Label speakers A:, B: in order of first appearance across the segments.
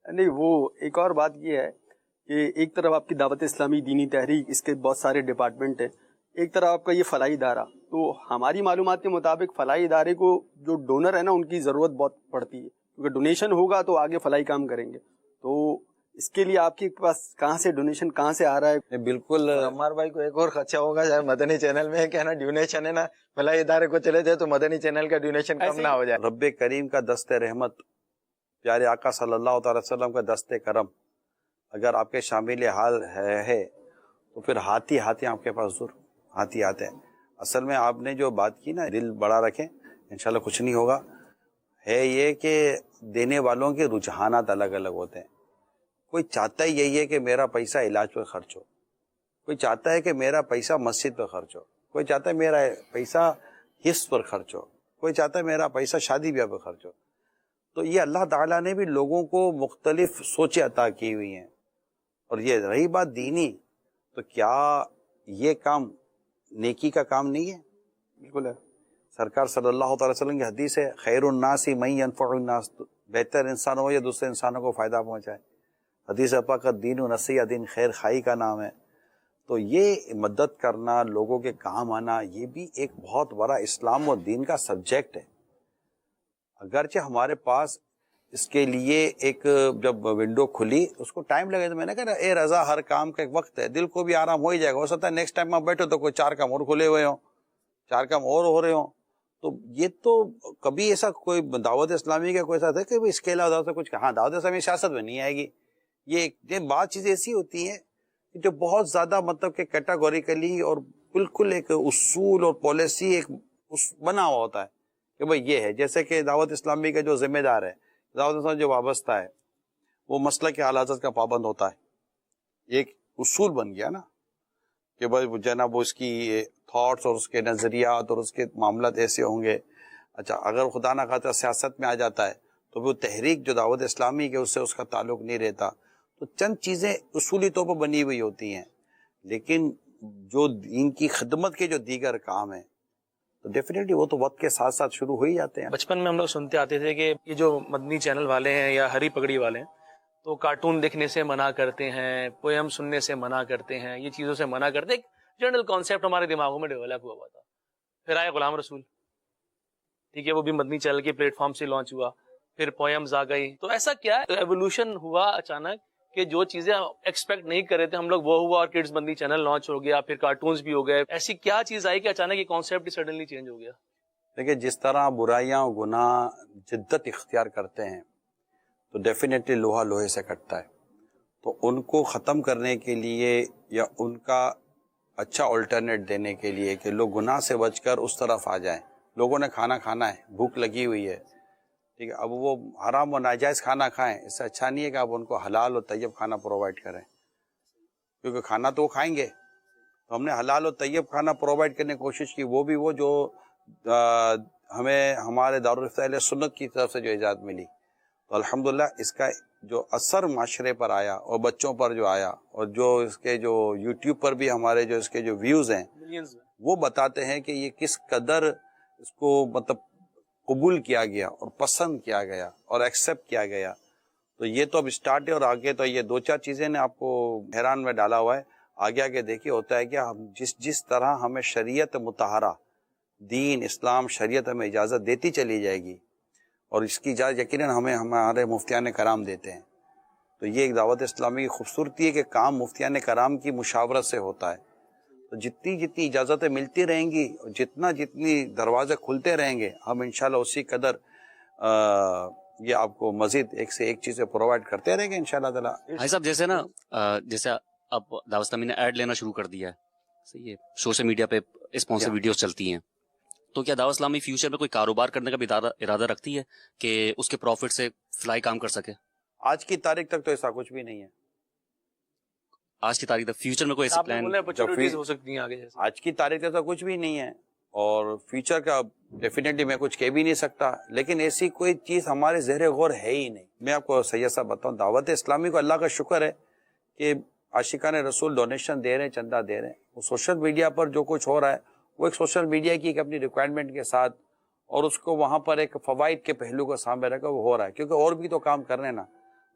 A: نہیں وہ ایک اور بات یہ ہے کہ ایک طرف آپ کی دعوت اسلامی دینی تحریک، اس کے بہت سارے ڈپارٹمنٹ ہیں، ایک طرف آپ کا یہ فلاحی ادارہ. تو ہماری معلومات کے مطابق فلاحی ادارے کو جو ڈونر ہے نا ان کی ضرورت بہت پڑتی ہے، کیونکہ ڈونیشن ہوگا تو آگے فلاحی کام کریں گے. تو اس کے لیے آپ کے پاس کہاں سے ڈونیشن کہاں سے آ رہا ہے؟
B: بالکل. عمار بھائی کو ایک اور خدشہ ہوگا شاید مدنی چینل میں کہ نا ڈونیشن ہے نا فلاحی ادارے کو چلے جائے تو مدنی چینل کا ڈونیشن کم نہ ہو جائے.
C: رب کریم کا دست رحمت، پیارے آقا صلی اللہ تعالی وسلم کا دست کرم اگر آپ کے شامل حال ہے تو پھر ہاتھی آپ کے پاس ضرور ہاتھی آتے ہیں. اصل میں آپ نے جو بات کی نا، دل بڑا رکھیں انشاءاللہ کچھ نہیں ہوگا. ہے یہ کہ دینے والوں کے رجحانات الگ الگ ہوتے ہیں. کوئی چاہتا ہی یہی ہے کہ میرا پیسہ علاج پہ خرچ ہو، کوئی چاہتا ہے کہ میرا پیسہ مسجد پہ خرچ ہو، کوئی چاہتا ہے میرا پیسہ حفظ پر خرچ ہو، کوئی چاہتا ہے میرا پیسہ شادی بیاہ پہ خرچ ہو. تو یہ اللہ تعالیٰ نے بھی لوگوں کو مختلف سوچیں عطا کی ہوئی ہیں. اور یہ رہی بات دینی، تو کیا یہ کام نیکی کا کام نہیں ہے؟ بالکل ہے. سرکار صلی اللہ تعالی وسلم کی حدیث ہے، خیر الناس من ینفع الناس، بہتر انسان ہو یا دوسرے انسانوں کو فائدہ پہنچائے. حدیث پاک دین و نصیحہ، دین خیر خائی کا نام ہے. تو یہ مدد کرنا، لوگوں کے کام آنا، یہ بھی ایک بہت بڑا اسلام و دین کا سبجیکٹ ہے. اگرچہ ہمارے پاس اس کے لیے ایک جب ونڈو کھلی اس کو ٹائم لگے، تو میں نے کہا اے رضا ہر کام کا ایک وقت ہے، دل کو بھی آرام ہو ہی جائے گا. ہو سکتا ہے نیکسٹ ٹائم آپ بیٹھو تو کوئی 4 کام اور کھلے ہوئے ہوں، 4 کام اور ہو رہے ہوں. تو یہ تو کبھی ایسا کوئی دعوت اسلامی کا کوئی ایسا تھا کہ اس کے علاوہ سے کچھ، ہاں دعوت اسلامی سیاست میں نہیں آئے گی. یہ بات چیزیں ایسی ہوتی ہیں جو بہت زیادہ مطلب کہ کیٹاگوریکلی اور بالکل ایک اصول اور پالیسی ایک بنا ہوا ہوتا ہے کہ بھئی یہ ہے. جیسے کہ دعوت اسلامی کا جو ذمہ دار ہے، دعوت اسلامی جو وابستہ ہے، وہ مسلک اعلی حضرت کا پابند ہوتا ہے. ایک اصول بن گیا نا کہ بھائی جناب اس کی تھاٹس اور اس کے نظریات اور اس کے معاملات ایسے ہوں گے. اچھا اگر خدا نہ خواستہ سیاست میں آ جاتا ہے تو وہ تحریک جو دعوت اسلامی کے اس سے اس کا تعلق نہیں رہتا. تو چند چیزیں اصولی طور پر بنی ہوئی ہوتی ہیں، لیکن جو دین کی خدمت کے جو دیگر کام ہیں تو ڈیفینیٹلی وہ تو وقت کے ساتھ ساتھ شروع ہو ہی جاتے ہیں.
D: بچپن میں ہم لوگ سنتے آتے تھے کہ یہ جو مدنی چینل والے ہیں یا ہری پگڑی والے ہیں تو کارٹون دیکھنے سے منع کرتے ہیں، پویم سننے سے منع کرتے ہیں، یہ چیزوں سے منع کرتے ہیں. ایک جنرل کانسیپٹ ہمارے دماغوں میں ڈیولپ ہوا تھا. پھر آئے غلام رسول، ٹھیک ہے، وہ بھی مدنی چینل کے پلیٹ فارم سے لانچ ہوا. پھر پویمز آ گئی. تو ایسا کیا ہے ایوولوشن ہوا اچانک کہ جو چیزیں ایکسپیکٹ نہیں کر رہے تھے ہم لوگ وہ ہوا، اور کڈز مدنی چینل لانچ ہو گیا، پھر کارٹونز بھی ہو گئے. ایسی کیا چیز آئی کہ اچانک یہ کانسیپٹ سڈنلی چینج ہو گیا؟
C: دیکھیں جس طرح برائیاں اور گناہ جدت اختیار کرتے ہیں تو ڈیفینیٹلی لوہا لوہے سے کٹتا ہے. تو ان کو ختم کرنے کے لیے یا ان کا اچھا الٹرنیٹ دینے کے لیے کہ لوگ گناہ سے بچ کر اس طرف آ جائیں. لوگوں نے کھانا کھانا ہے، بھوک لگی ہوئی ہے، ٹھیک ہے، اب وہ حرام و ناجائز کھانا کھائیں، اس سے اچھا نہیں ہے کہ آپ ان کو حلال و طیب کھانا پرووائڈ کریں، کیونکہ کھانا تو وہ کھائیں گے. تو ہم نے حلال و طیب کھانا پرووائڈ کرنے کی کوشش کی، وہ بھی وہ جو ہمیں ہمارے دارالفتہ اہل سنت کی طرف سے جو اجازت ملی. تو الحمدللہ اس کا جو اثر معاشرے پر آیا اور بچوں پر جو آیا، اور جو اس کے جو یوٹیوب پر بھی ہمارے جو اس کے جو ویوز ہیں وہ بتاتے ہیں کہ یہ کس قدر اس کو مطلب قبول کیا گیا اور پسند کیا گیا اور ایکسیپٹ کیا گیا. تو یہ تو اب اسٹارٹ ہے، اور آگے تو یہ 2-4 چیزیں نے آپ کو حیران میں ڈالا ہوا ہے. آگے آگے دیکھیے ہوتا ہے کہ ہم جس طرح ہمیں شریعت مطہرہ، دین اسلام شریعت ہمیں اجازت دیتی چلی جائے گی، اور اس کی اجازت یقیناً ہمیں ہمارے مفتیان کرام دیتے ہیں. تو یہ ایک دعوت اسلامی کی خوبصورتی ہے کہ کام مفتیان کرام کی مشاورت سے ہوتا ہے. تو جتنی اجازتیں ملتی رہیں گی، جتنی دروازے کھلتے رہیں گے، ہم انشاءاللہ اسی قدر یہ آپ کو مزید ایک سے ایک چیزیں پرووائڈ کرتے رہیں گے انشاءاللہ تعالیٰ.
E: بھائی صاحب جیسے نا جیسے اب دعوت اسلامی نے ایڈ لینا شروع کر دیا ہے، صحیح ہے، سوشل میڈیا پہ اسپانسر ویڈیوز چلتی ہیں، تو کیا دعوت اسلامی فیوچر میں کوئی کاروبار کرنے کا بھی ارادہ رکھتی ہے کہ اس کے پروفٹ سے فلائی کام کر سکے؟
C: آج کی تاریخ تک تو ایسا کچھ بھی نہیں ہے.
E: آج کی تاریخ تک فیوچر میں کوئی ایسی پلان
D: اپرچونٹیز ہو سکتی ہیں آگے جیسے؟
C: آج کی تاریخ تک تو کچھ بھی نہیں ہے، اور فیوچر کا ڈیفینیٹلی میں کچھ کہہ بھی نہیں سکتا، لیکن ایسی کوئی چیز ہمارے زیر غور ہے ہی نہیں. میں آپ کو سید صاحب بتاؤں، دعوت اسلامی کو اللہ کا شکر ہے کہ عاشقان رسول ڈونیشن دے رہے ہیں، چندہ دے رہے ہیں. وہ سوشل میڈیا پر جو کچھ ہو رہا ہے وہ ایک سوشل میڈیا کی ایک اپنی ریکوائرمنٹ کے ساتھ، اور اس کو وہاں پر ایک فوائد کے پہلو کو سامنے رکھ کر وہ ہو رہا ہے، کیونکہ اور بھی تو کام کر رہے ہیں نا.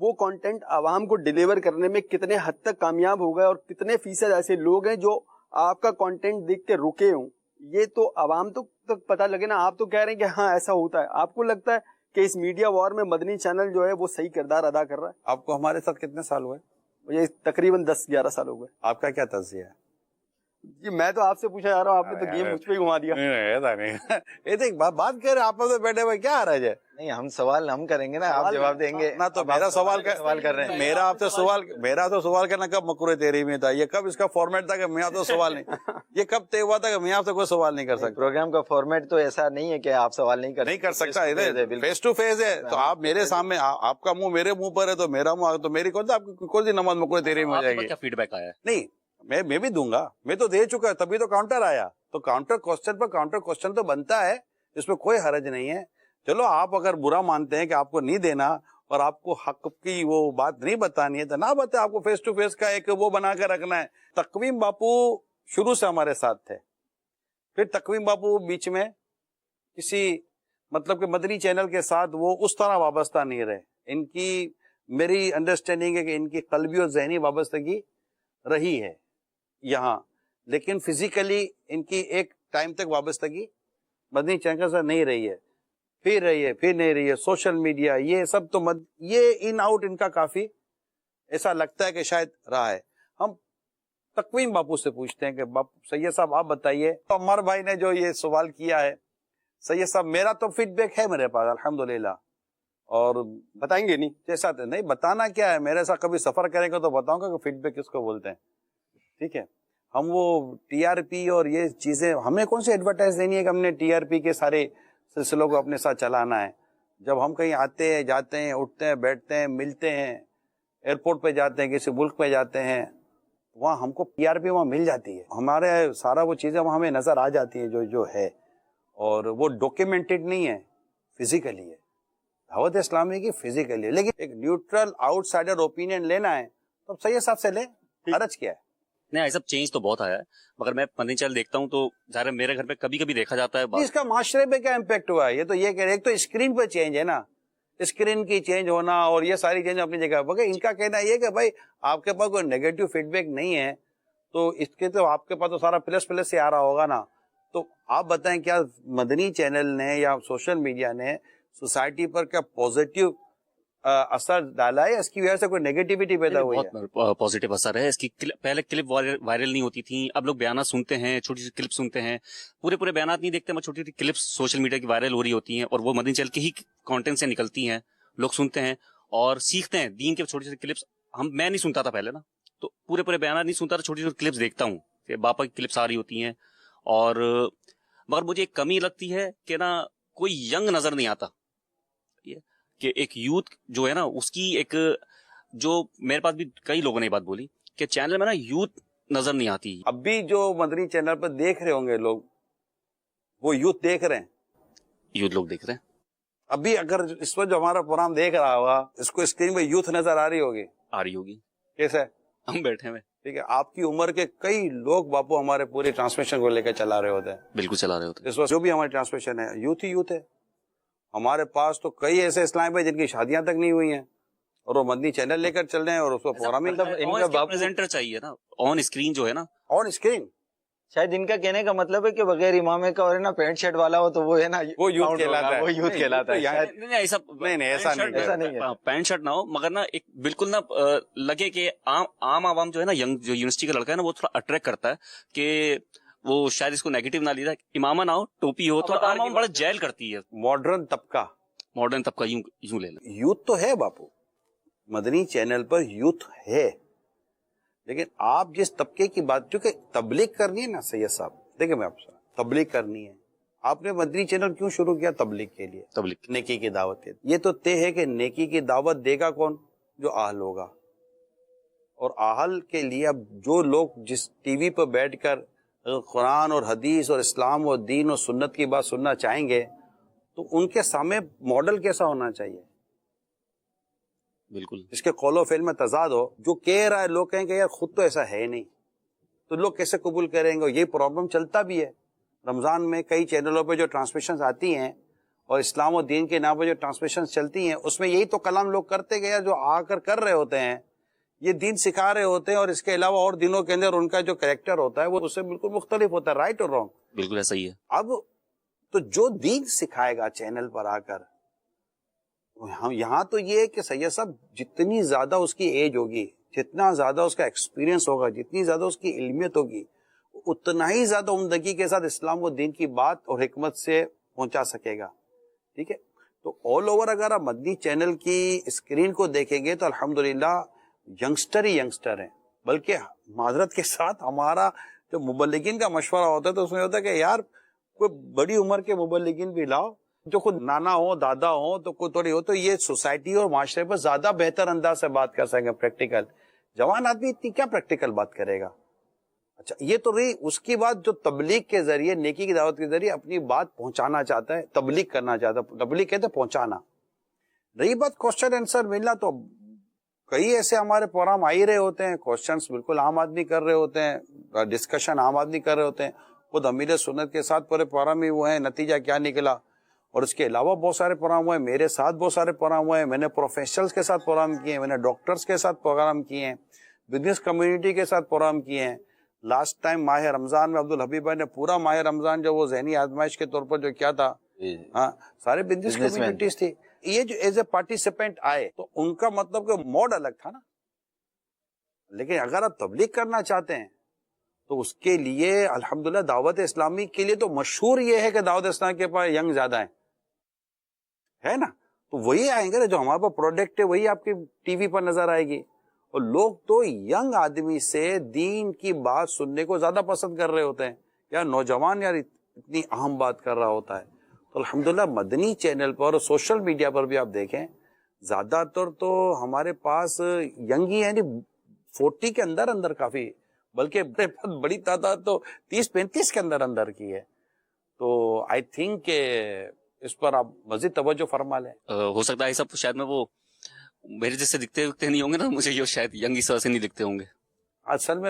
A: وہ کنٹینٹ عوام کو ڈیلیور کرنے میں کتنے حد تک کامیاب ہو گئے اور کتنے فیصد ایسے لوگ ہیں جو آپ کا کنٹینٹ دیکھ کے رکے ہوں. یہ تو عوام تک پتہ لگے نا. آپ تو کہہ رہے ہیں کہ ہاں ایسا ہوتا ہے. آپ کو لگتا ہے کہ اس میڈیا وار میں مدنی چینل جو ہے وہ صحیح کردار ادا کر رہا ہے؟
C: آپ کو ہمارے ساتھ کتنے سال ہوئے؟
A: یہ تقریباً 10-11 سال ہو گئے.
C: آپ کا کیا تجزیہ ہے؟
A: جی میں تو آپ سے پوچھا جا رہا ہوں, آپ نے تو گیم مجھ پہ ہی گھما دیا.
C: نہیں ایسا نہیں. یہ تو ایک بات کہہ رہے آپ بیٹھے ہوئے کیا حرج ہے؟
B: نہیں, ہم سوال ہم کریں گے نا, آپ جواب دیں گے
C: نہ. تو میرا سوال
B: کر رہے ہیں.
C: میرا تو سوال کرنا کب مکروہ تحریمی میں تھا؟ یہ کب اس کا فارمیٹ تھا کہ میں آپ سے سوال نہیں, یہ کب طے ہوا تھا کہ میں آپ سے کوئی سوال نہیں کر سکتا؟
B: پروگرام کا فارمیٹ تو ایسا نہیں ہے کہ آپ سوال نہیں کر
C: سکتا. فیس ٹو فیس ہے تو آپ میرے سامنے, آپ کا منہ میرے منہ پر ہے تو میرا منہ, تو میری کون سی نماز مکروہ تحریمی ہو جائے گی؟
E: کیا فیڈ بیک آیا ہے؟
C: نہیں, میں بھی دوں گا, میں تو دے چکا, تبھی تو کاؤنٹر آیا. تو کاؤنٹر کوسچن پر کاؤنٹر کوسچن تو بنتا ہے, اس میں کوئی حرج نہیں ہے. چلو آپ اگر برا مانتے ہیں کہ آپ کو نہیں دینا اور آپ کو حق کی وہ بات نہیں بتانی ہے تو نہ بتائیں. آپ کو فیس ٹو فیس کا ایک وہ بنا کر رکھنا ہے. تقویم باپو شروع سے ہمارے ساتھ تھے, پھر تقویم باپو بیچ میں کسی مطلب کہ مدنی چینل کے ساتھ وہ اس طرح وابستہ نہیں رہے. ان کی میری انڈرسٹینڈنگ ہے کہ ان کی قلبی اور ذہنی وابستگی رہی ہے یہاں, لیکن فزیکلی ان کی ایک ٹائم تک وابستگی مدنی چینل سے نہیں رہی ہے. پھر رہی ہے, پھر نہیں رہی ہے. سوشل میڈیا یہ سب تو یہ ان آؤٹ ان کا کافی ایسا لگتا ہے کہ شاید رہا ہے. ہم تقویم باپو سے پوچھتے ہیں کہ سید صاحب آپ بتائیے. تو عمر بھائی نے جو یہ سوال کیا ہے, سید صاحب میرا تو فیڈ بیک ہے میرے پاس الحمدللہ, اور
A: بتائیں گے نہیں
C: جیسا نہیں بتانا کیا ہے, میرے ساتھ کبھی سفر کریں گے تو بتاؤں گا کہ فیڈ بیک کس کو بولتے ہیں. ٹھیک ہے, ہم وہ ٹی آر پی اور یہ چیزیں ہمیں کون سی ایڈورٹائز دینی ہے کہ ہم نے ٹی آر پی کے سارے سلسلوں کو اپنے ساتھ چلانا ہے. جب ہم کہیں آتے ہیں, جاتے ہیں, اٹھتے ہیں, بیٹھتے ہیں, ملتے ہیں, ایئرپورٹ پہ جاتے ہیں, کسی ملک پہ جاتے ہیں, وہاں ہم کو ٹی آر پی وہاں مل جاتی ہے. ہمارے سارا وہ چیزیں وہاں ہمیں نظر آ جاتی ہیں جو ہے, اور وہ ڈاکیومنٹڈ نہیں ہے, فزیکلی ہے. دعوت اسلامی کی فزیکلی ہے, لیکن ایک نیوٹرل آؤٹ سائڈر اوپینین لینا ہے تو سید صاحب سے لیں. حرج کیا ہے؟
E: نہیں, ایسا چینج تو بہت آیا ہے, مگر میں مدنی چینل دیکھتا ہوں تو ظاہر ہے میرے گھر پہ کبھی کبھی دیکھا جاتا ہے.
C: اس کا معاشرے پہ کیا امپیکٹ ہوا ہے؟ یہ تو یہ کہہ رہے ایک تو اسکرین پہ چینج ہے نا, اسکرین کی چینج ہونا اور یہ ساری چینج اپنی جگہ. بغیر ان کا کہنا یہ کہ بھائی آپ کے پاس کوئی نیگیٹو فیڈ بیک نہیں ہے تو اس کے تو آپ کے پاس تو سارا پلس پلس سے آ رہا ہوگا نا. تو آپ بتائیں کیا مدنی چینل نے یا سوشل میڈیا نے سوسائٹی پر کیا پازیٹیو اثر ڈالا ہے؟ اس کی وجہ سے کوئی نیگیٹیوٹی پیدا ہوئی ہے؟
E: بہت پازیٹیو اثر ہے اس کی. پہلے کلپ وائرل نہیں ہوتی تھیں, اب لوگ بیانات سنتے ہیں, چھوٹی سی کلپ سنتے ہیں, پورے بیانات نہیں دیکھتے, چھوٹی چھوٹی کلپس سوشل میڈیا کی وائرل ہو رہی ہوتی ہیں اور وہ مدنی چینل کے ہی کانٹینٹ سے نکلتی ہیں. لوگ سنتے ہیں اور سیکھتے ہیں دین کے. چھوٹی چھوٹی کلپس میں نہیں سنتا تھا پہلے نا, تو پورے بیانات نہیں سنتا تھا, چھوٹی چھوٹی کلپس دیکھتا ہوں کہ باپا کی کلپس آ رہی ہوتی ہیں. اور مگر مجھے ایک کمی لگتی ہے کہ نا کوئی ینگ نظر نہیں آتا, کہ ایک یوتھ جو ہے نا اس کی ایک, جو میرے پاس بھی کئی لوگوں نے یہ بات بولی کہ چینل میں نا یوتھ نظر نہیں آتی.
C: اب بھی جو مدنی چینل پر دیکھ رہے ہوں گے لوگ, وہ یوتھ دیکھ رہے ہیں,
E: یوتھ لوگ دیکھ رہے ہیں.
C: ابھی اگر اس وقت جو ہمارا پروگرام دیکھ رہا ہوگا, اس کو اسکرین پہ یوتھ نظر آ رہی ہوگی.
E: آ رہی ہوگی.
C: کیسے
E: ہم بیٹھے ہوئے,
C: ٹھیک ہے, آپ کی عمر کے کئی لوگ باپو ہمارے پوری ٹرانسمیشن کو لے کے چلا رہے ہوتے ہیں.
E: بالکل چلا رہے ہوتے ہیں.
C: اس وقت جو بھی ہماری ٹرانسمیشن ہے یوتھ ہی یوتھ ہے. ہمارے پاس تو کئی ایسے اسلام پہ جن کی شادیاں تک نہیں ہوئی ہیں اور وہ مدنی چینل لے کر چل رہے ہیں اور اس کو پروگرامنگ.
E: ان کا باپ پریزنٹر چاہیے نا آن اسکرین, جو ہے نا
C: آن اسکرین.
B: شاید ان کا کہنے کا مطلب ہے کہ بغیر امامے کا اور نا پینٹ شرٹ والا ہو تو وہ ہے نا
C: وہ یوتھ کہلاتا ہے.
B: وہ یوتھ کہلاتا ہے.
E: ایسا
B: نہیں ہے,
E: پینٹ شرٹ نہ ہو, مگر نا ایک بالکل نا لگے کہ عام عوام جو ہے نا, ینگ جو یونیورسٹی کا لڑکا ہے نا, وہ تھوڑا اٹریکٹ کرتا ہے کہ وہ شاید اس کو نیگیٹو نہ لیتا, امامہ نہ ہو, ٹوپی ہو, تو عام بڑا جیل کرتی ہے.
C: ماڈرن طبقہ,
E: ماڈرن طبقہ یوں لے لیں.
C: یوتھ تو ہے باپو, مدنی چینل پر یوتھ ہے, لیکن آپ جس طبقے کی بات, کیونکہ تبلیغ کرنی ہے نا سید صاحب, دیکھیں میں آپ سے تبلیغ کرنی ہے. آپ نے مدنی چینل کیوں شروع کیا؟ تبلیغ کے لیے,
E: تبلیغ
C: نیکی کی دعوت کے. یہ تو طے ہے کہ نیکی کی دعوت دے گا کون؟ جو اہل ہوگا. اور اہل کے لیے اب جو لوگ جس ٹی وی پہ بیٹھ کر قرآن اور حدیث اور اسلام اور دین اور سنت کی بات سننا چاہیں گے تو ان کے سامنے ماڈل کیسا ہونا چاہیے؟
E: بالکل
C: اس کے قول و فعل میں تضاد ہو. جو کہہ رہا ہے لوگ کہیں کہ یار خود تو ایسا ہے نہیں, تو لوگ کیسے قبول کریں گے؟ یہ پرابلم چلتا بھی ہے. رمضان میں کئی چینلوں پہ جو ٹرانسمیشنز آتی ہیں اور اسلام و دین کے نام پر جو ٹرانسمیشن چلتی ہیں اس میں یہی تو کلام لوگ کرتے گئے جو آ کر رہے ہوتے ہیں، یہ دین سکھا رہے ہوتے ہیں، اور اس کے علاوہ اور دنوں کے اندر ان کا جو کریکٹر ہوتا ہے وہ اس سے بالکل مختلف ہوتا ہے، رائٹ اور رانگ.
E: بالکل ایسا ہی ہے.
C: اب تو جو دین سکھائے گا چینل پر آ کر، ہم یہاں تو یہ ہے کہ سید صاحب جتنی زیادہ اس کی ایج ہوگی، جتنا زیادہ اس کا ایکسپیرینس ہوگا، جتنی زیادہ اس کی علمیت ہوگی، اتنا ہی زیادہ عمدگی کے ساتھ اسلام و دین کی بات اور حکمت سے پہنچا سکے گا. ٹھیک ہے، تو آل اوور اگر آپ مدنی چینل کی اسکرین کو دیکھیں گے تو الحمدللہ ینگسٹر ہی ینگسٹر ہیں. بلکہ معذرت کے ساتھ ہمارا جو مبلغین کا مشورہ ہوتا ہے تو اس میں ہوتا ہے کہ یار کوئی بڑی عمر کے مبلغین بھی لاؤ جو خود نانا ہو، دادا ہو، تو کوئی تھوڑی ہو، تو یہ سوسائٹی اور معاشرے پر زیادہ بہتر انداز سے بات کر سکیں. پریکٹیکل جوان آدمی اتنی کیا پریکٹیکل بات کرے گا. اچھا، یہ تو رہی اس کی بات جو تبلیغ کے ذریعے، نیکی کی دعوت کے ذریعے اپنی بات پہنچانا چاہتا ہے، تبلیغ کرنا چاہتا ہے. تبلیغ کہتے ہیں پہنچانا. رہی بات کوشچن آنسر ملنا، تو کئی ایسے ہمارے پروگرام آ ہی رہے ہوتے ہیں، کوشچنس بالکل عام آدمی کر رہے ہوتے ہیں، ڈسکشن عام آدمی کر رہے ہوتے ہیں. خود امیر سنت کے ساتھ پورے پروگرام ہی ہوئے ہیں، نتیجہ کیا نکلا. اور اس کے علاوہ بہت سارے پروگرام ہوئے، میرے ساتھ بہت سارے پروگرام ہوئے ہیں، میں نے پروفیشنلز کے ساتھ پروگرام کیے ہیں، میں نے ڈاکٹرز کے ساتھ پروگرام کیے ہیں، بزنس کمیونٹی کے ساتھ پروگرام کیے ہیں. لاسٹ ٹائم ماہ رمضان میں عبدالحبیب بھائی نے پورا ماہ رمضان جو وہ ذہنی آزمائش کے طور پر جو کیا تھا، ہاں سارے بزنس کمیونٹیز تھی، یہ جو ایز اے پارٹیسپینٹ آئے تو ان کا مطلب کہ موڈ الگ تھا نا. لیکن اگر آپ تبلیغ کرنا چاہتے ہیں تو اس کے لیے الحمدللہ دعوت اسلامی کے لیے تو مشہور یہ ہے کہ دعوت اسلامی کے پاس ینگ زیادہ ہے نا. تو وہی آئیں گے جو ہمارے پاس پروڈکٹ ہے وہی آپ کی ٹی وی پر نظر آئے گی. اور لوگ تو ینگ آدمی سے دین کی بات سننے کو زیادہ پسند کر رہے ہوتے ہیں، یا نوجوان یار اتنی اہم بات کر رہا ہوتا ہے. تو الحمدللہ مدنی چینل پر اور سوشل میڈیا پر بھی آپ دیکھیں زیادہ تر تو ہمارے پاس ینگ ہی، یعنی 40 کے اندر کافی، بلکہ بڑی تعداد تو 30-35 کے اندر کی ہے. تو آئی تھنک کہ اس پر آپ مزید توجہ فرما لیں.
E: ہو سکتا ہے سب شاید میں وہ میرے جیسے دکھتے نہیں ہوں گے نا، مجھے یہ شاید ینگ اس وجہ سے نہیں دکھتے ہوں گے.
C: اصل میں